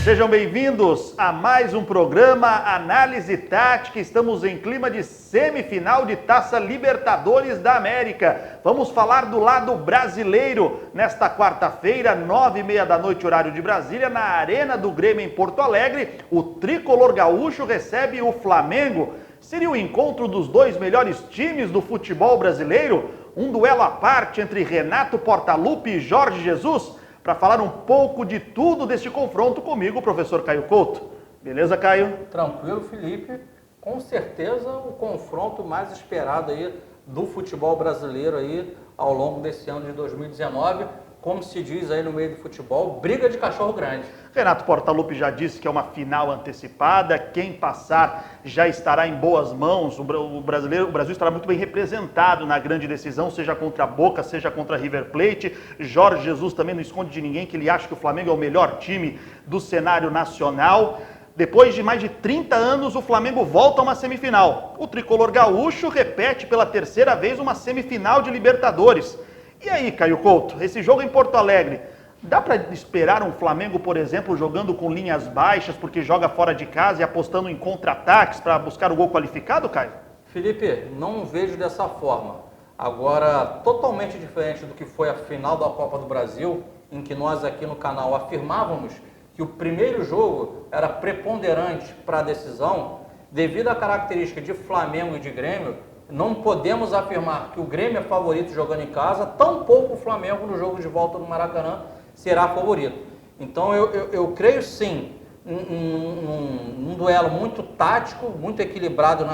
Sejam bem-vindos a mais um programa Análise Tática. Estamos em clima de semifinal de Taça Libertadores da América. Vamos falar do lado brasileiro. Nesta quarta-feira, 9h30 da noite, horário de Brasília, na Arena do Grêmio em Porto Alegre, o tricolor gaúcho recebe o Flamengo. Seria o encontro dos dois melhores times do futebol brasileiro? Um duelo à parte entre Renato Portaluppi e Jorge Jesus? Para falar um pouco de tudo deste confronto comigo, o professor Caio Couto. Beleza, Caio? Tranquilo, Felipe. Com certeza o confronto mais esperado aí do futebol brasileiro aí ao longo desse ano de 2019. Como se diz aí no meio do futebol, briga de cachorro grande. Renato Portaluppi já disse que é uma final antecipada, quem passar já estará em boas mãos, o Brasil estará muito bem representado na grande decisão, seja contra a Boca, seja contra a River Plate. Jorge Jesus também não esconde de ninguém que ele acha que o Flamengo é o melhor time do cenário nacional. Depois de mais de 30 anos, o Flamengo volta a uma semifinal. O tricolor gaúcho repete pela terceira vez uma semifinal de Libertadores. E aí, Caio Couto, esse jogo em Porto Alegre, dá para esperar um Flamengo, por exemplo, jogando com linhas baixas, porque joga fora de casa e apostando em contra-ataques para buscar o gol qualificado, Caio? Felipe, não vejo dessa forma. Agora, totalmente diferente do que foi a final da Copa do Brasil, em que nós aqui no canal afirmávamos que o primeiro jogo era preponderante para a decisão, devido à característica de Flamengo e de Grêmio, não podemos afirmar que o Grêmio é favorito jogando em casa, tampouco o Flamengo no jogo de volta no Maracanã será favorito. Então eu creio sim num duelo muito tático, muito equilibrado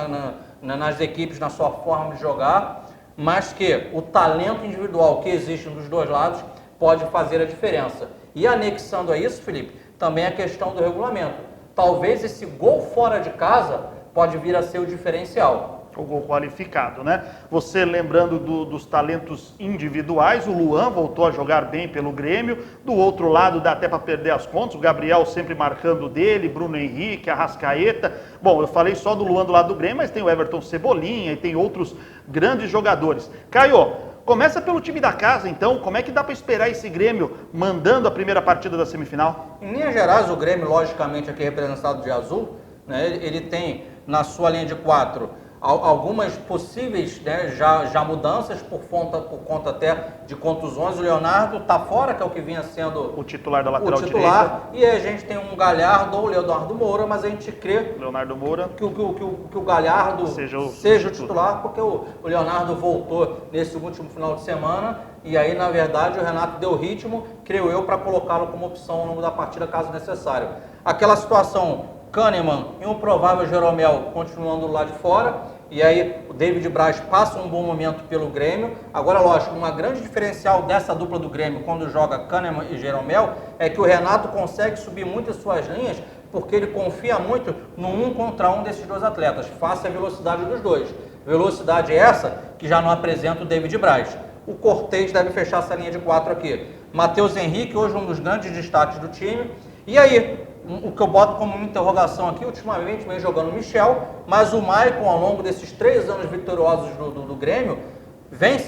nas equipes, na sua forma de jogar, mas que o talento individual que existe dos dois lados pode fazer a diferença. E anexando a isso, Felipe, também a questão do regulamento. Talvez esse gol fora de casa pode vir a ser o diferencial. O gol qualificado, né? Você lembrando dos talentos individuais, o Luan voltou a jogar bem pelo Grêmio, do outro lado dá até para perder as contas, o Gabriel sempre marcando dele, Bruno Henrique, Arrascaeta. Bom, eu falei só do Luan do lado do Grêmio, mas tem o Everton Cebolinha e tem outros grandes jogadores. Caio, começa pelo time da casa então, como é que dá para esperar esse Grêmio mandando a primeira partida da semifinal? Em linhas gerais, o Grêmio, logicamente aqui representado de azul, né, ele tem na sua linha de 4 algumas possíveis, né, já mudanças por conta até de contusões. O Leonardo está fora, que é o que vinha sendo o titular da lateral direita. E aí a gente tem um Galhardo ou o Leonardo Moura, mas a gente crê Leonardo Moura que o Galhardo seja o titular, porque o Leonardo voltou nesse último final de semana e aí, na verdade, o Renato deu ritmo, creio eu, para colocá-lo como opção ao longo da partida, caso necessário. Aquela situação, Kahneman e um provável Jeromel continuando lá de fora, e aí o David Braz passa um bom momento pelo Grêmio. Agora, lógico, uma grande diferencial dessa dupla do Grêmio quando joga Kahneman e Jeromel é que o Renato consegue subir muito as suas linhas porque ele confia muito no 1 contra 1 desses dois atletas, face à velocidade dos dois. Velocidade essa que já não apresenta o David Braz. O Cortez deve fechar essa linha de 4 aqui. Matheus Henrique, hoje um dos grandes destaques do time. E aí, o que eu boto como interrogação aqui, ultimamente vem jogando o Michel, mas o Maicon, ao longo desses 3 anos vitoriosos do Grêmio,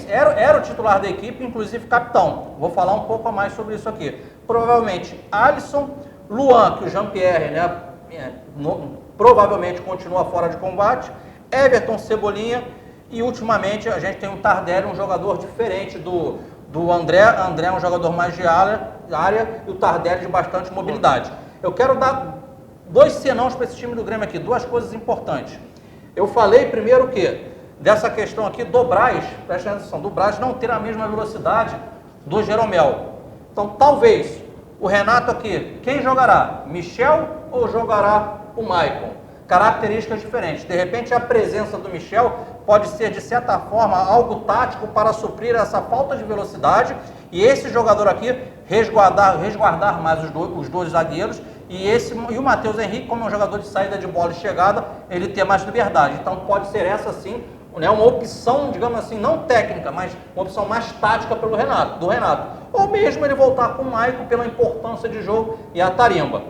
era o titular da equipe, inclusive capitão. Vou falar um pouco a mais sobre isso aqui. Provavelmente Alisson, Luan, que o Jean-Pierre, né, provavelmente continua fora de combate, Everton, Cebolinha, e ultimamente a gente tem um Tardelli, um jogador diferente do André. André é um jogador mais de área e o Tardelli de bastante mobilidade. Eu quero dar 2 senãos para esse time do Grêmio aqui, 2 coisas importantes. Eu falei primeiro que dessa questão aqui do Braz, presta atenção, do Braz não ter a mesma velocidade do Jeromel. Então, talvez o Renato aqui, quem jogará? Michel ou jogará o Maicon? Características diferentes. De repente, a presença do Michel pode ser, de certa forma, algo tático para suprir essa falta de velocidade e esse jogador aqui resguardar mais os dois zagueiros e o Matheus Henrique, como é um jogador de saída de bola e chegada, ele ter mais liberdade. Então, pode ser essa, sim, né, uma opção, digamos assim, não técnica, mas uma opção mais tática do Renato. Ou mesmo ele voltar com o Maicon pela importância de jogo e a tarimba.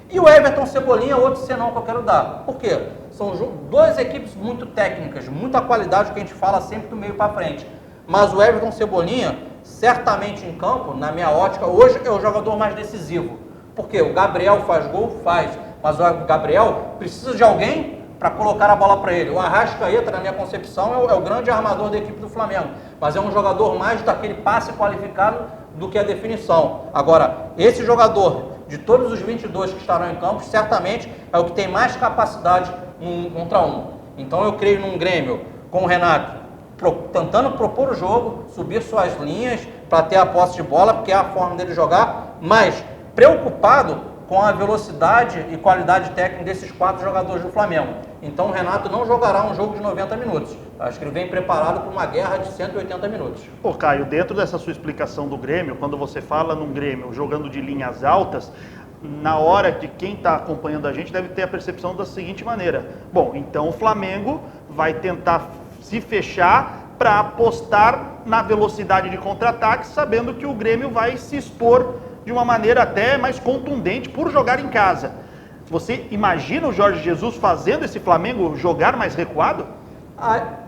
E o Everton Cebolinha, outro senão que eu quero dar. Por quê? São 2 equipes muito técnicas, muita qualidade que a gente fala sempre do meio para frente. Mas o Everton Cebolinha, certamente em campo, na minha ótica, hoje é o jogador mais decisivo. Porque o Gabriel faz gol? Faz. Mas o Gabriel precisa de alguém para colocar a bola para ele. O Arrascaeta, na minha concepção, é o grande armador da equipe do Flamengo. Mas é um jogador mais daquele passe qualificado do que a definição. Agora, esse jogador, de todos os 22 que estarão em campo, certamente é o que tem mais capacidade um contra um. Então eu creio num Grêmio com o Renato tentando propor o jogo, subir suas linhas para ter a posse de bola, porque é a forma dele jogar, mas preocupado com a velocidade e qualidade técnica desses 4 jogadores do Flamengo. Então o Renato não jogará um jogo de 90 minutos. Acho que ele vem preparado para uma guerra de 180 minutos. Ô Caio, dentro dessa sua explicação do Grêmio, quando você fala num Grêmio jogando de linhas altas, na hora que quem está acompanhando a gente deve ter a percepção da seguinte maneira: bom, então o Flamengo vai tentar se fechar para apostar na velocidade de contra-ataque, sabendo que o Grêmio vai se expor de uma maneira até mais contundente por jogar em casa. Você imagina o Jorge Jesus fazendo esse Flamengo jogar mais recuado?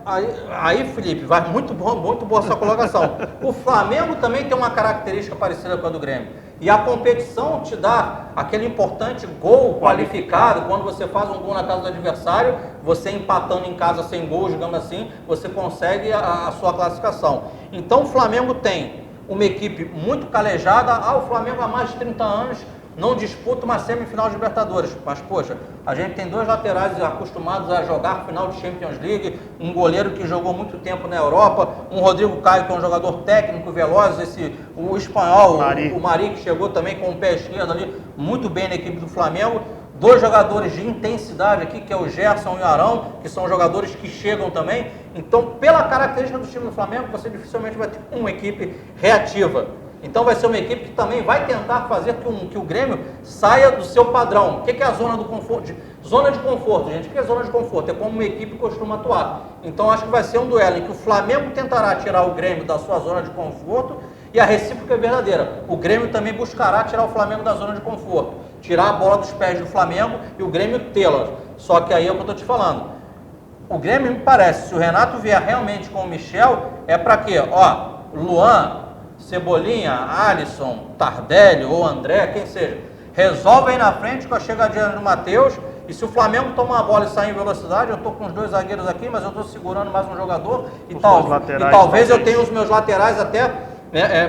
Aí, Felipe, vai muito boa essa colocação. O Flamengo também tem uma característica parecida com a do Grêmio. E a competição te dá aquele importante gol qualificado. Quando você faz um gol na casa do adversário, você empatando em casa sem gol, digamos assim, você consegue a sua classificação. Então o Flamengo tem uma equipe muito calejada. O Flamengo há mais de 30 anos não disputa uma semifinal de Libertadores. Mas, poxa, a gente tem 2 laterais acostumados a jogar final de Champions League, um goleiro que jogou muito tempo na Europa, um Rodrigo Caio, que é um jogador técnico, veloz, o espanhol, o Mari, que chegou também com o pé esquerdo ali, muito bem na equipe do Flamengo. 2 jogadores de intensidade aqui, que é o Gerson e o Arão, que são jogadores que chegam também. Então, pela característica do time do Flamengo, você dificilmente vai ter uma equipe reativa. Então vai ser uma equipe que também vai tentar fazer que o Grêmio saia do seu padrão. O que é a zona do conforto? Zona de conforto, gente. O que é zona de conforto? É como uma equipe costuma atuar. Então acho que vai ser um duelo em que o Flamengo tentará tirar o Grêmio da sua zona de conforto e a recíproca é verdadeira. O Grêmio também buscará tirar o Flamengo da zona de conforto. Tirar a bola dos pés do Flamengo e o Grêmio tê-la. Só que aí é o que eu estou te falando. O Grêmio me parece, se o Renato vier realmente com o Michel, é para quê? Luan, Cebolinha, Alisson, Tardelli ou André, quem seja, resolve aí na frente com a chegadinha do Matheus. E se o Flamengo tomar a bola e sair em velocidade, eu estou com os 2 zagueiros aqui, mas eu estou segurando mais um jogador e talvez eu tenha os meus laterais até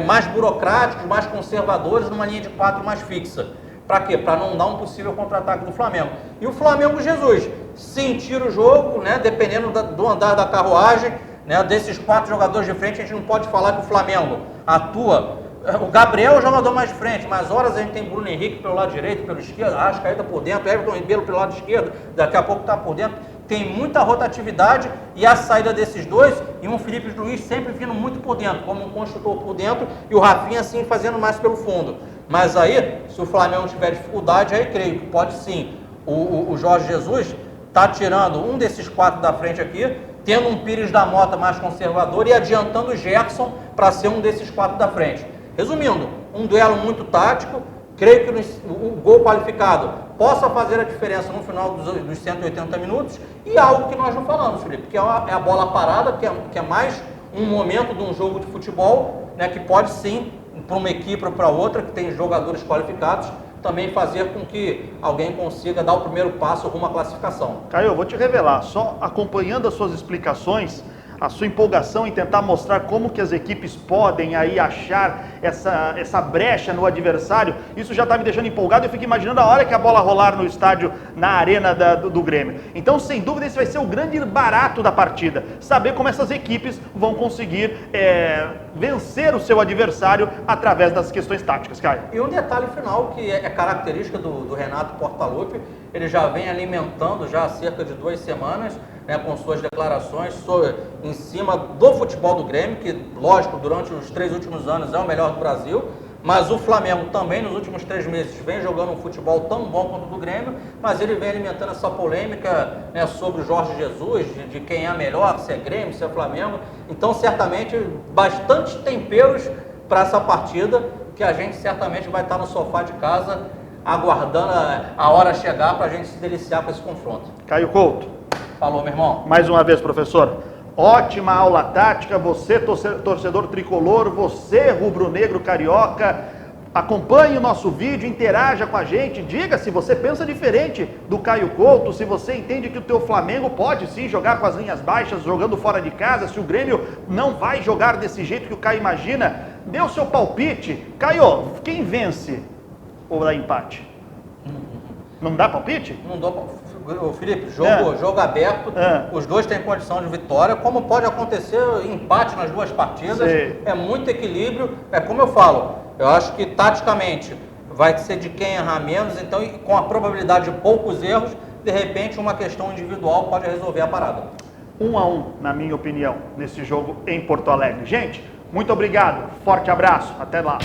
mais burocráticos, mais conservadores, numa linha de 4 mais fixa. Para quê? Para não dar um possível contra-ataque do Flamengo. E o Flamengo, Jesus, sentir o jogo, né, dependendo do andar da carruagem, né, desses 4 jogadores de frente, a gente não pode falar que o Flamengo atua. O Gabriel é o jogador mais de frente, mas horas a gente tem Bruno Henrique pelo lado direito, pelo esquerdo, Arrascaeta por dentro, Everton Ribeiro pelo lado esquerdo, daqui a pouco está por dentro. Tem muita rotatividade e a saída desses 2, e um Felipe Luiz sempre vindo muito por dentro, como um construtor por dentro, e o Rafinha assim fazendo mais pelo fundo. Mas aí, se o Flamengo tiver dificuldade, aí creio que pode sim. O Jorge Jesus está tirando um desses 4 da frente aqui, tendo um Pires da Mota mais conservador e adiantando o Gerson para ser um desses 4 da frente. Resumindo, um duelo muito tático. Creio que o gol qualificado possa fazer a diferença no final dos 180 minutos e algo que nós não falamos, Felipe, que é a bola parada, que é mais um momento de um jogo de futebol, né, que pode sim, para uma equipe ou para outra, que tem jogadores qualificados, também fazer com que alguém consiga dar o primeiro passo rumo à classificação. Caio, eu vou te revelar, só acompanhando as suas explicações, a sua empolgação em tentar mostrar como que as equipes podem aí achar essa brecha no adversário, isso já está me deixando empolgado. Eu fico imaginando a hora que a bola rolar no estádio, na arena do Grêmio. Então, sem dúvida, esse vai ser o grande barato da partida, saber como essas equipes vão conseguir vencer o seu adversário através das questões táticas, Caio. E um detalhe final que é característica do Renato Portaluppi, ele já vem alimentando já há cerca de 2 semanas, né, com suas declarações em cima do futebol do Grêmio, que, lógico, durante os 3 últimos anos é o melhor do Brasil, mas o Flamengo também, nos últimos 3 meses, vem jogando um futebol tão bom quanto o do Grêmio, mas ele vem alimentando essa polêmica, né, sobre o Jorge Jesus, de quem é melhor, se é Grêmio, se é Flamengo. Então, certamente, bastante temperos para essa partida, que a gente certamente vai estar no sofá de casa, aguardando a hora chegar para a gente se deliciar com esse confronto. Caio Couto. Falou, meu irmão. Mais uma vez, professor. Ótima aula tática, você torcedor tricolor, você rubro-negro carioca, Acompanhe o nosso vídeo, interaja com a gente, diga se você pensa diferente do Caio Couto, se você entende que o teu Flamengo pode sim jogar com as linhas baixas, jogando fora de casa, se o Grêmio não vai jogar desse jeito que o Caio imagina. Dê o seu palpite. Caio, quem vence ou dá empate? Não dá palpite? Não dou palpite. Felipe, jogo aberto, os dois têm condição de vitória, como pode acontecer empate nas duas partidas, é muito equilíbrio, é como eu falo, eu acho que taticamente vai ser de quem errar menos, então com a probabilidade de poucos erros, de repente uma questão individual pode resolver a parada. 1-1, na minha opinião, nesse jogo em Porto Alegre. Gente, muito obrigado, forte abraço, até lá.